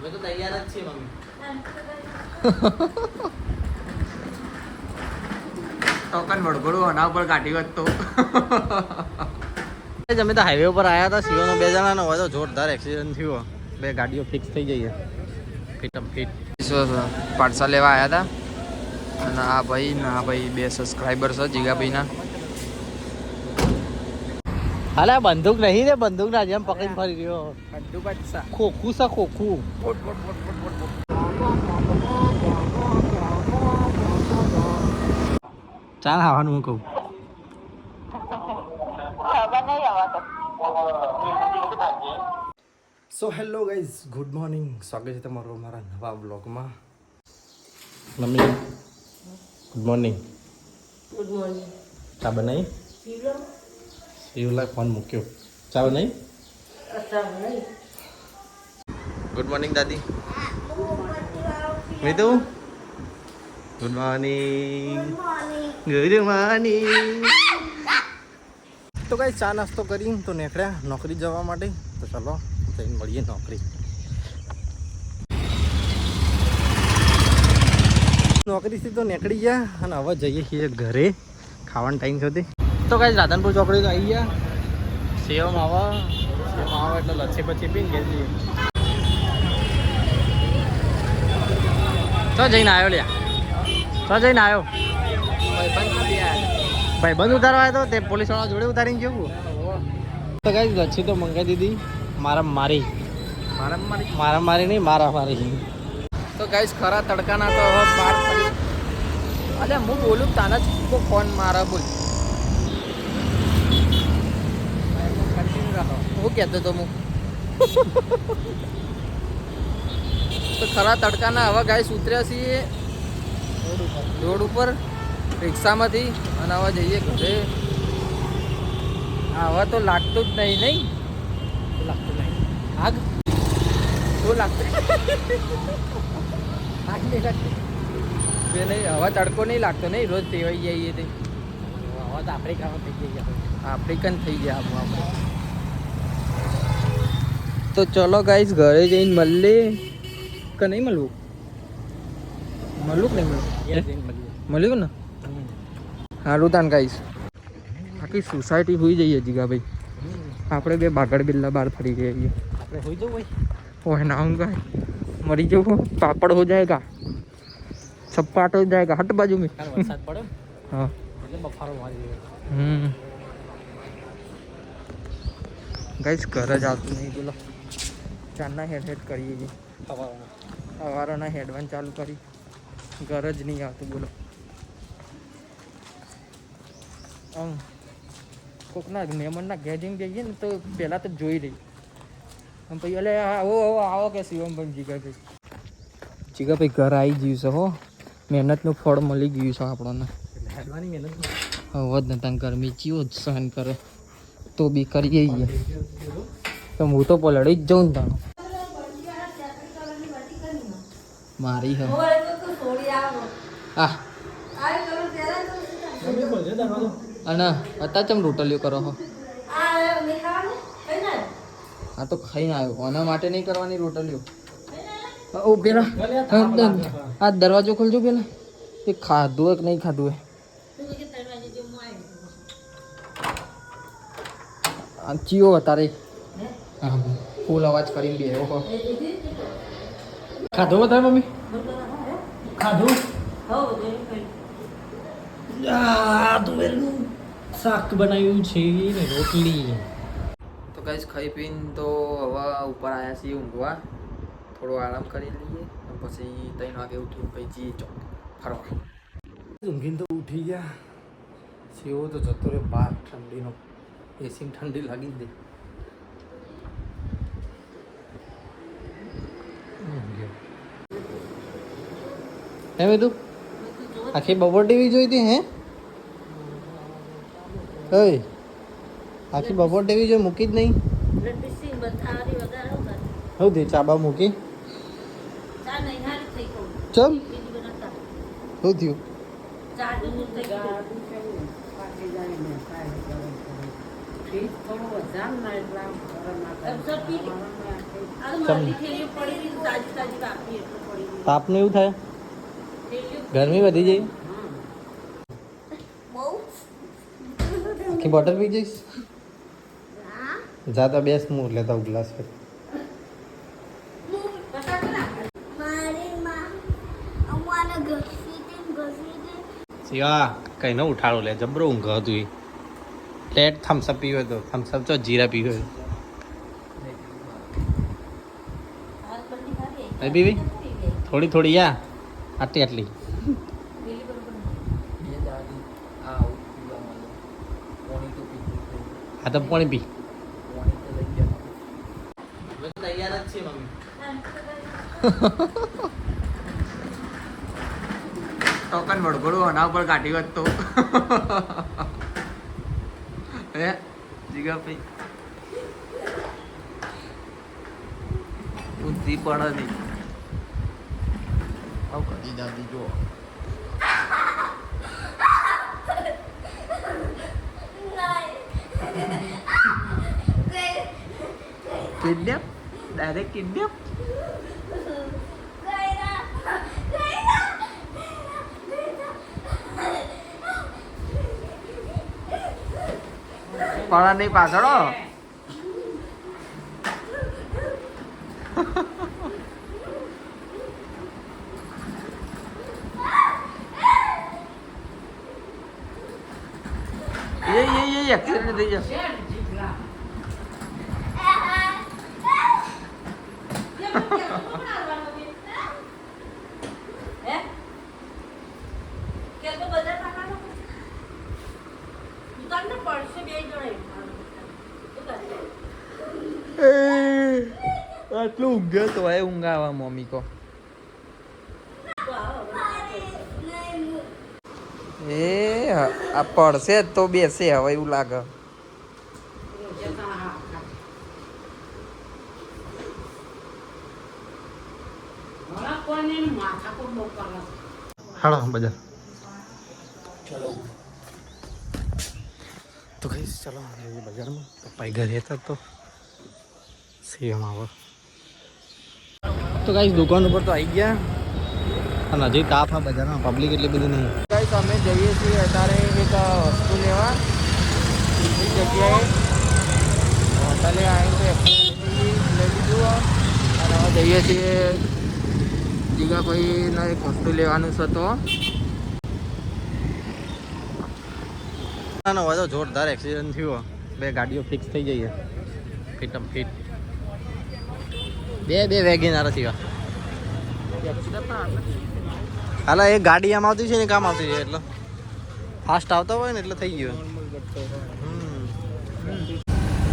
અમે તો તૈયાર જ છીએ મમ્મી. ટોકન વડગડું આના ઉપર કાઢી હોત તો. અમે તો હાઈવે ઉપર આવ્યા હતા. સિયોનો 2 જણાનો હોય તો જોરદાર એક્સિડન્ટ થયો. 2 ગાડીઓ ફિક્સ થઈ જઈએ. ફિટમ ફિટ. પાર્સલ લેવા આવ્યા હતા અને આ ભાઈ 2 સબસ્ક્રાઈબર છે જીગાભાઈના. હાલે બંદૂક નહીં ને, બંદૂક ના જેમ પકડીને ફરી રહ્યો. ખોખું છે ખોખું. ચાલ આવવાનું હું કહું. So hello guys, good morning. સ્વાગત છે તમારું અમારા નવા બ્લોગમાં. Mummy good morning. Good morning. ચા બનાવી? શિવલા ફોન મૂક્યો. ચા બનાવી? ગુડ મોર્નિંગ દાદી. Mitu good morning. Good morning. તો કઈ ચા નાસ્તો કરી તો નીકળ્યા નોકરી જવા માટે. તો ચાલો જઈને મળીએ નોકરી. નોકરીથી તો નીકળી ગયા અને હવે જઈએ છીએ ઘરે. ખાવાનો ટાઈમ થયો તો કઈ રાધનપુર ચોકડી તો આવી ગયા. સેવમ આવે એટલે લચ્છી પછી પીને ઘેર જઈએ. તો જઈને આવ્યો લ્યા. તો જઈને આવ્યો ભાઈબંધ ઉતારવા આવ્યો તો તે પોલીસ વાળા જોડે ઉતારીને ગયો. તો કઈ લચ્છી તો મંગાવી દીધી. મારા મારી નહીં મારા મારી. તો ગાઈસ ખરા તડકાના તો હવે બહાર પડી. અલે હું બોલું તાના જ ફોન મારા બોલ. હું કહેતો તો હું તો ખરા તડકાના હવે ગાઈસ ઉતર્યા છીએ રોડ ઉપર રિક્ષામાંથી અને હવે જઈએ ઘરે. હવે તો લાગતું જ નહીં લાગતું નહીં આગ શું લાગતું આગ નહીં લાગતું બે નહીં. હવે તડકો નહીં લાગતો નહીં. રોજ ટેવાઈ જઈએ તે. હવે તો આફ્રિકામાં થઈ ગયા. આફ્રિકન થઈ ગયા આપણે. તો ચલો ગાઈસ ઘરે જઈને મળીએ કે નહીં મળવું? મળવું કે નહીં મળ્યું ને? હારું તાન ગાઈસ. આખી સોસાયટી હોઈ જઈએ જીગાભાઈ. આપણે 2 બાગડ બિલ્લા બહાર ફરી ગયા છીએ. આપણે હોઈ જવું ઓય ના હું ગાય મરી જવું. પાપડ હો જાયગા, સપાટ હો જાયગા. હટ બાજુ में વરસાદ પડે હા એટલે બફારો મારી રહ્યો. ગાઈસ ઘરે જ આવતું નહીં. બોલો ચારના હેડ કરીએ છીએ. સવારના હેડવાન ચાલુ કરી ઘર જ નહીં આવતું. બોલો આમ કોકના મહેમાનના ઘેર જઈને જઈએ ને તો પહેલાં તો જોઈ લઈ. આમ પછી એટલે આવો કે શિવમભાઈ જીગાભાઈ ઘર આવી ગયું છે હો. મહેનતનું ફળ મળી ગયું છે આપણને. હેડવાની મહેનત હવે જ નતા ગરમી ચીઓ જ સહન કરે તો બી કરીએ છીએ. તો હું તો પલળી જ જાઉં ને તાણો મારી હે આ અને અત્યારે ચમ રોટલીઓ કરો હો? આ તો ખાઈને આવ્યો. આના માટે નહીં કરવાની રોટલીઓ. ઓ પેલા આ દરવાજો ખોલજો પેલા. એ ખાધું હોય કે નહીં ખાધું હોય? આ ચિયો તારે હા ફૂલ અવાજ કરીને બે હો. ખાધું વધારે મમ્મી? ખાધું તુવેરનું શાક બનાવ્યું છે ને રોટલી. તો ગાઈસ ખાઈ પીને તો હવે ઉપર આવ્યા છીએ ઊંઘવા. થોડો આરામ કરી લઈએ પછી 3 વાગે ઉઠીને પછી જઈએ ચોક ફરવા. ઊંઘીને તો ઉઠી ગયા. સેવો તો જતો રહ્યો બહાર ઠંડીનો. એસી ઠંડી લાગી જ દે. હે મેં તું આખી બપોર ટીવી જોઈ હતી? હે ઓય આખી બપોર ટીવી જોઈ મૂકી જ નહીં? હું દે ચાબા મૂકી ચમ શું થયું? તાપનું એવું થાય ગરમી વધી જાય આખી બોટલ પી જઈશ જા તો બેસ હું લેતા હું ગ્લાસ શિવા કઈ ન ઉઠાડો લે જબરો ઊંઘ હતું એ લેટ થમ્સઅપ પીવો તો થમ્સઅપ તો જીરા પીવો પીવી થોડી થોડી યા આટલી આટલી હા તો પાણી પી તૈયાર જ છે મમ્મી ટોકન વડગડું આના ઉપર કાઢી હોત તો હે જીગા ભાઈ બુદ્ધિ પડે નહીં આવ કરી દાદી જો કિડનેપ ડાયરેક્ટ કિડનેપ પડા નહીં પાછળ એ એક્સિડન્ટ થઈ જશે આટલું ઊંઘ્યો તો એ ઊંઘ આવા મમ્મી કો એ આ પડશે તો બેસે હવે એવું લાગે હાલો બધા તો કઈ ચલો બજારમાં પપ્પા ઘરે હતા તો સેમ આવો તો કઈ દુકાન ઉપર તો આવી ગયા અને હજી તાપ આ બજારમાં પબ્લિક એટલી બધી નહીં ગાઈસ અમે જઈએ છીએ અત્યારે એક વસ્તુ લેવા બીજી જગ્યાએ હોટલે આવીને લઈ લીધું અને હવે જઈએ છીએ જીગાભાઈને એક વસ્તુ લેવાનું છે તો ના હોય તો જોરદાર એક્સિડન્ટ થયો બે ગાડીઓ ફિક્સ થઈ જઈએ ફિટમ ફિટ બે વેગેનાર થયા હાલા એક ગાડી આમ આવતી છે ને કામ આવતી છે એટલે ફાસ્ટ આવતા હોય ને એટલે થઈ ગયો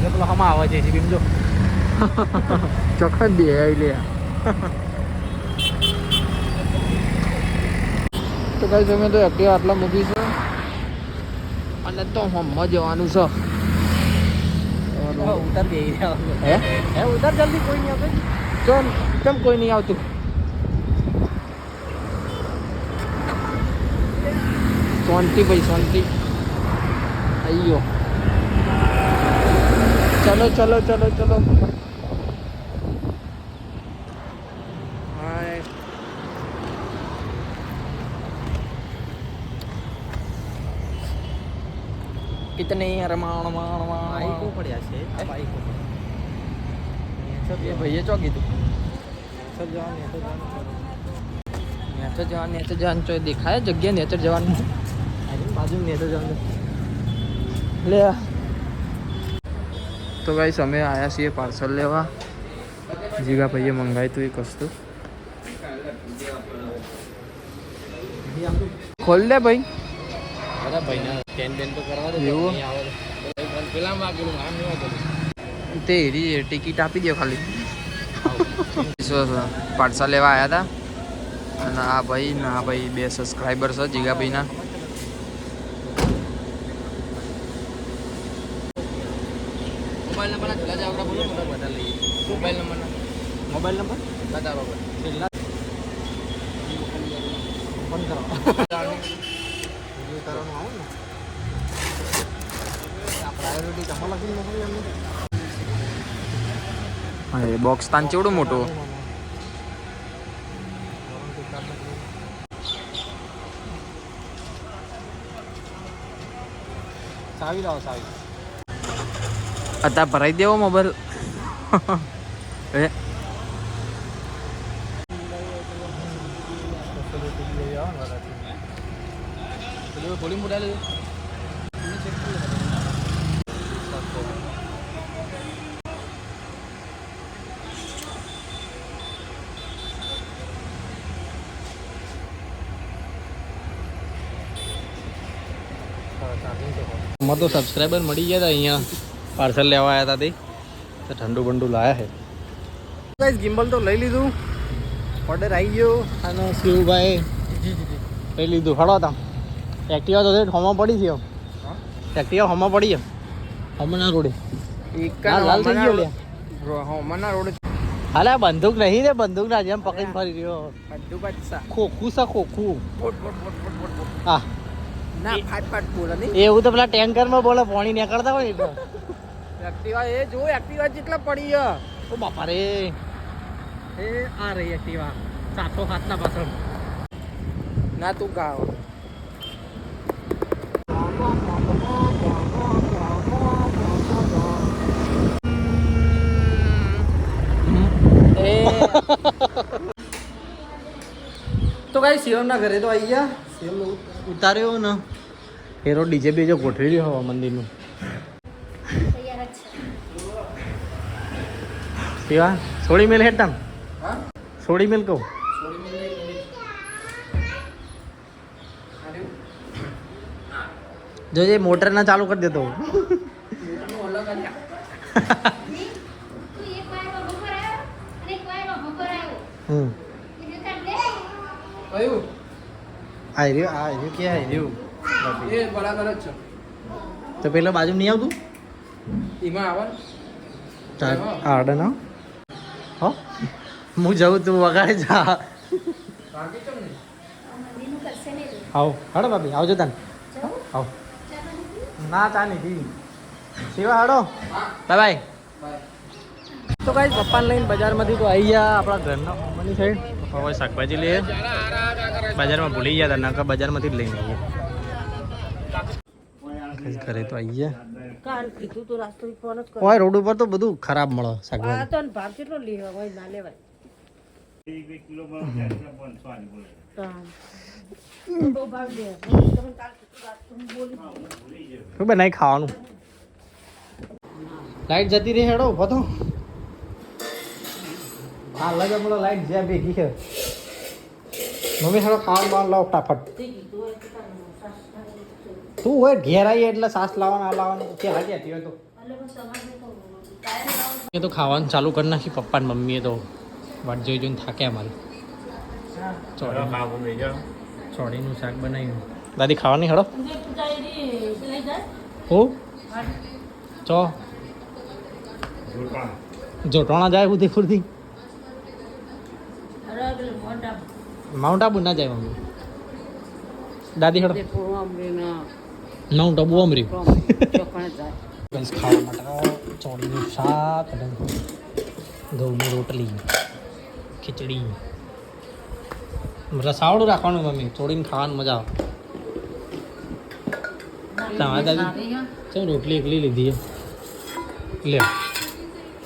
પેલો હમા આવે છે બીમ જો ચોખ્ખા દે લે તો કઈ તમે તો એક્ટિવા આટલા મૂકીશું અને તો હમણાં જવાનું છે ઉતર દે હે ઉતર જલ્દી કોઈ નહીં આવે ચલ કેમ કોઈ નહીં આવતું શાંતિ ભાઈ શાંતિ અయ్యో ચલો ચલો ચલો ચલો હાય कितने रमाण माण બાઈકો પડ્યા છે બાઈકો ये भैया चौकी तू नेचर जवान चो दिखाया जगह नेचर जवान બાજુ નેતો જાવ ले तो गाइस हमें आया છીએ पार्सल लेवा जीगा भैया मंगाई तू एक वस्तु खोल दे भाई અરે ભાઈને ટેન બેન તો કરવા દે એવું? નહીં આવે તો પેલા માગેલું આમ નહીં વાગેલું તે ટિકિટ આપી દે ખાલી પાર્સલ લેવા આવ્યા હતા અને આ ભાઈ ને આ ભાઈ બે સબસ્ક્રાઈબર છે જીગાભાઈના મોબાઈલ નંબર છેલ્લા જાવ બોલો બધા લઈએ મોબાઈલ નંબર બતાવો છેલ્લા ફોન કરો વિડિયો કરવાનો આવો ને આપણા પ્રાયોરિટી જમા લખીને મોકલી એમને. હા એ બોક્સ તાન ચેવડું મોટું. ચાવી લાવો ચાવી. અત્યારે ભરાઈ દેવો મોબાઈલ. એ થોડી મોટા લે. અમારે તો સબસ્ક્રાઈબર મળી ગયા હતા અહીંયા પાર્સલ લેવા આવ્યા હતા તે તો ઠંડુ બંડુ લાયા છે. ગાઈસ ગિમ્બલ તો લઈ લીધું, ઓર્ડર આવી ગયો અને શિવભાઈ લઈ લીધું. હળો તા એક્ટિવા તો હોમાં પડી છે. એક્ટિવા હોમાં પડી છે હોમના રોડે. લાલ થઈ ગયો લે હોમના રોડે. હાલે બંદૂક નહીં રે, બંદૂક ના જેમ પકડીને ફરી રહ્યો. બંદૂક ખોખું છે ખોખું. હા ના ફાટ બોલે નહીં એવું તો પેલા ટેન્કર માં બોલે પાણી નીકળતા હોય એટલે. એક્ટિવા એ જો એક્ટિવા જેટલા પડી છે. ઓ બાપા રે એ આ રહી એક્ટિવા 707 ના પાછળ ના તું ગાવ. તો કઈ શિવમના ઘરે તો આવી ગયા. શિવમ ઉતાર્યો ને હેરો ડીજે બીજો ગોઠવી રહ્યો હવા મંદિરનું. શિવા સોળી મેલ હેઠા સોળી મેલ કહું જોજે મોટર ના ચાલુ કરી દેતો. તો પેલા બાજુ નહીં આવતું એમાં આવે ના હો હું જઉં તું વગાડે જા. આવ હાડો ભાભી આવજો તને આવ ના તા નથી સેવા હાડો બાય બાય. તો કાંઈ પપ્પાને લઈને બજારમાંથી તો આવી ગયા આપણા ઘરના મમ્મીની સાઈડ. હવે શાકભાજી લઈએ બજારમાં ભૂલી ગયા હતા નાકા બજારમાંથી જ લઈને આવીએ. ઘરે તો આવી ગયા. ઓય રોડ ઉપર તો બધું ખરાબ મળે શાકભાજી. શું બનાવી ખાવાનું? લાઈટ જતી રહી હેડો ઉભો તો. હા લગે મને લાઈટ જ્યાં ભેગી છે. મમ્મી હેડો ખાવાનું બાવાનું લાવ ફટાફટ. તું હોય ઘેર આવી એટલે સાસ લાવવાના આ લાવવાના ક્યાં લાગી હતી તો એ તો ખાવાનું ચાલુ કરી નાખી પપ્પા ને મમ્મીએ તો વાટ જોઈ જોઈને થાક્યા અમારે. ચોડીનું શાક બનાવ્યું. દાદી ખાવાની હડો હો ચો જોટવાણા જાય બુદ્ધિ ફૂરથી. માઉન્ટ આબુ ના જાય મમ્મી દાદી હડો માઉન્ટ આબુ અમરી ખાવા માટે ચોળીનું શાક અને ઘઉંની રોટલી ખીચડી રસાવડું રાખવાનું મમ્મી ચોળીને ખાવાનું મજા આવે. તમારા દાદી ચમ રોટલી એકલી લીધી લે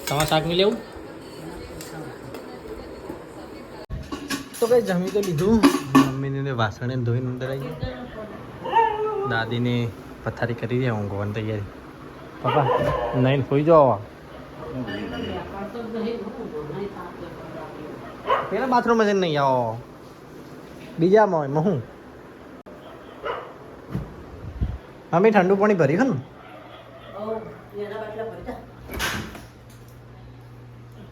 તમારે શાક નહીં લેવું તો કઈ જમી તો લીધું. મમ્મીને વાસણે ધોઈને અંદર આવી દાદીને પથારી કરી રહ્યા ઊંઘવાની તૈયારી. પપ્પા નહીં ખોઈ જાઓ પેલા બાથરૂમ જ નહીં આવો બીજામાં હું મમ્મી ઠંડુ પાણી ભર્યું ને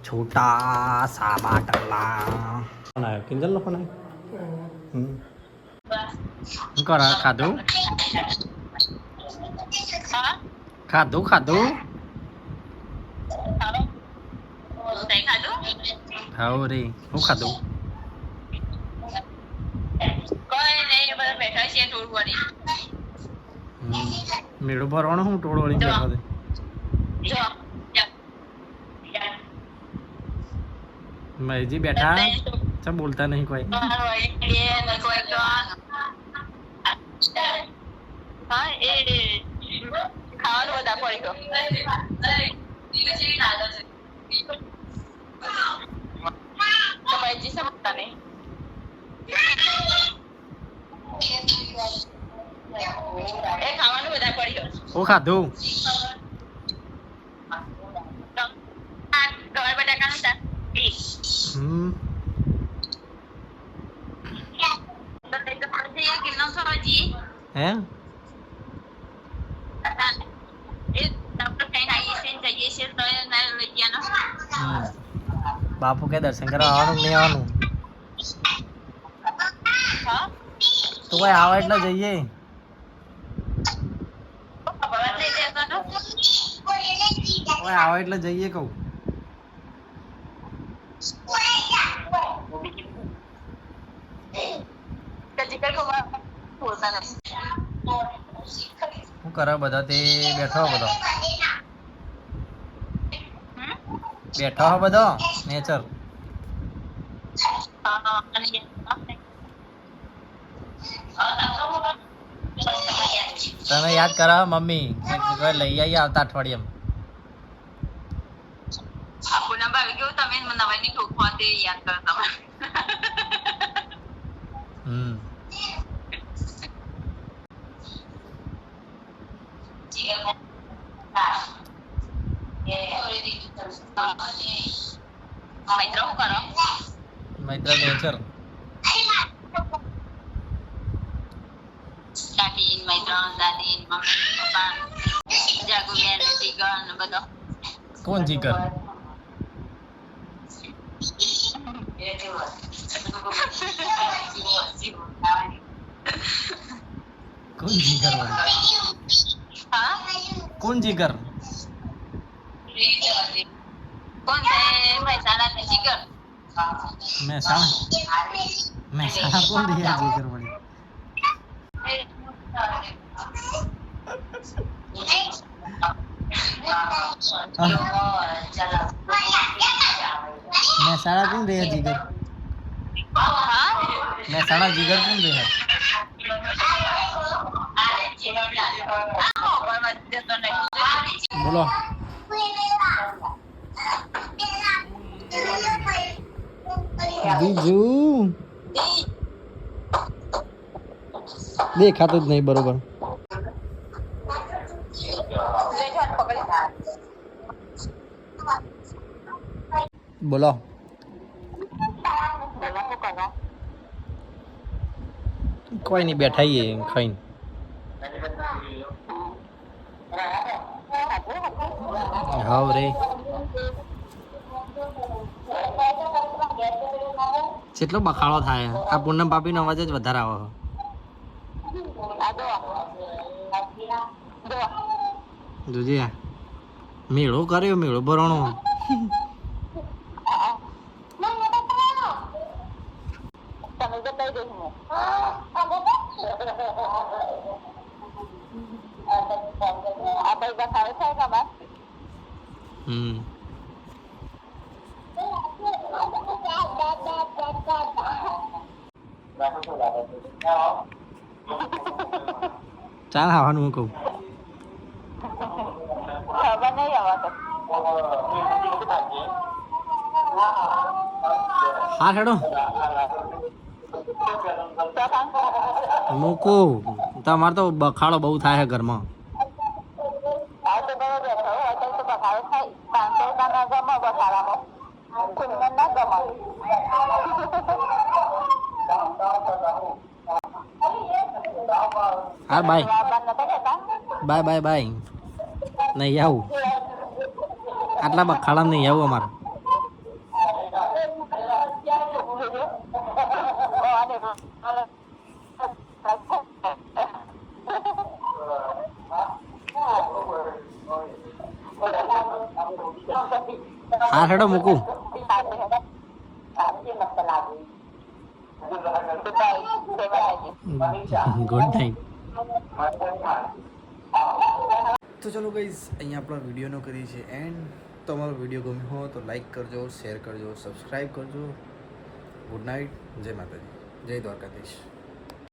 છોટા સા બાટલા આવ્યો કિંજલ નો ફોન આવ્યો. કરા ખાધું ખાધું ખાધું હાઉ રે હું ખાધું મેળો ભરવાનો હું ટોળો વળીને બેઠો છે. મહેજી બેઠા ચા બોલતા નહીં કોઈ. ઓ ખાધું હમ હે બાપુ કે દર્શન કરવા આવવાનું નહીં આવવાનું તો કોઈ આવે એટલે જઈએ. કોઈ આવે એટલે જઈએ કહું. શું કરે બધા તે બેઠો બધો બેઠો હો બધો નેચર. તને યાદ કરાવ મમ્મી લઈ આવી આવતા અઠવાડિયામાં. હમ મૈત્ર નેચર કોણ જીગર કોણ જીગર કોણ જીગર મહેસાણા કોણ રહ્યા જીગર વળી. મહેસાણા કોણ રહ્યા જીગર મહેસાણા જીગર કોણ રહ્યા. બોલો બીજું દેખાતું જ નહીં બરોબર. બોલો કોઈ નહીં બેઠા ખાઈને. હાવ રે કેટલો બખાડો થાય. આ પૂનમ પાપીનો અવાજ જ વધારે આવે. જોજે મેળો કર્યો મેળો ભરણો. હમ ચાલ આવવાનું હું કહું. હા હેડો મૂકું. તમારે તો બખાડો બહુ થાય છે ઘરમાં. હા બાય બાય બાય બાય. નહીં આવું આટલા બખાડા નહીં આવું અમારે. હા હેડો મૂકું. Good night. તો ચલો ગાઈઝ અહીંયા આપણા વિડીયોનો કરીએ છીએ એન્ડ તમારો વિડીયો ગમ્યો હોય તો લાઈક કરજો, શેર કરજો, સબસ્ક્રાઈબ કરજો. ગુડ નાઇટ, જય માતાજી, જય દ્વારકાધીશ.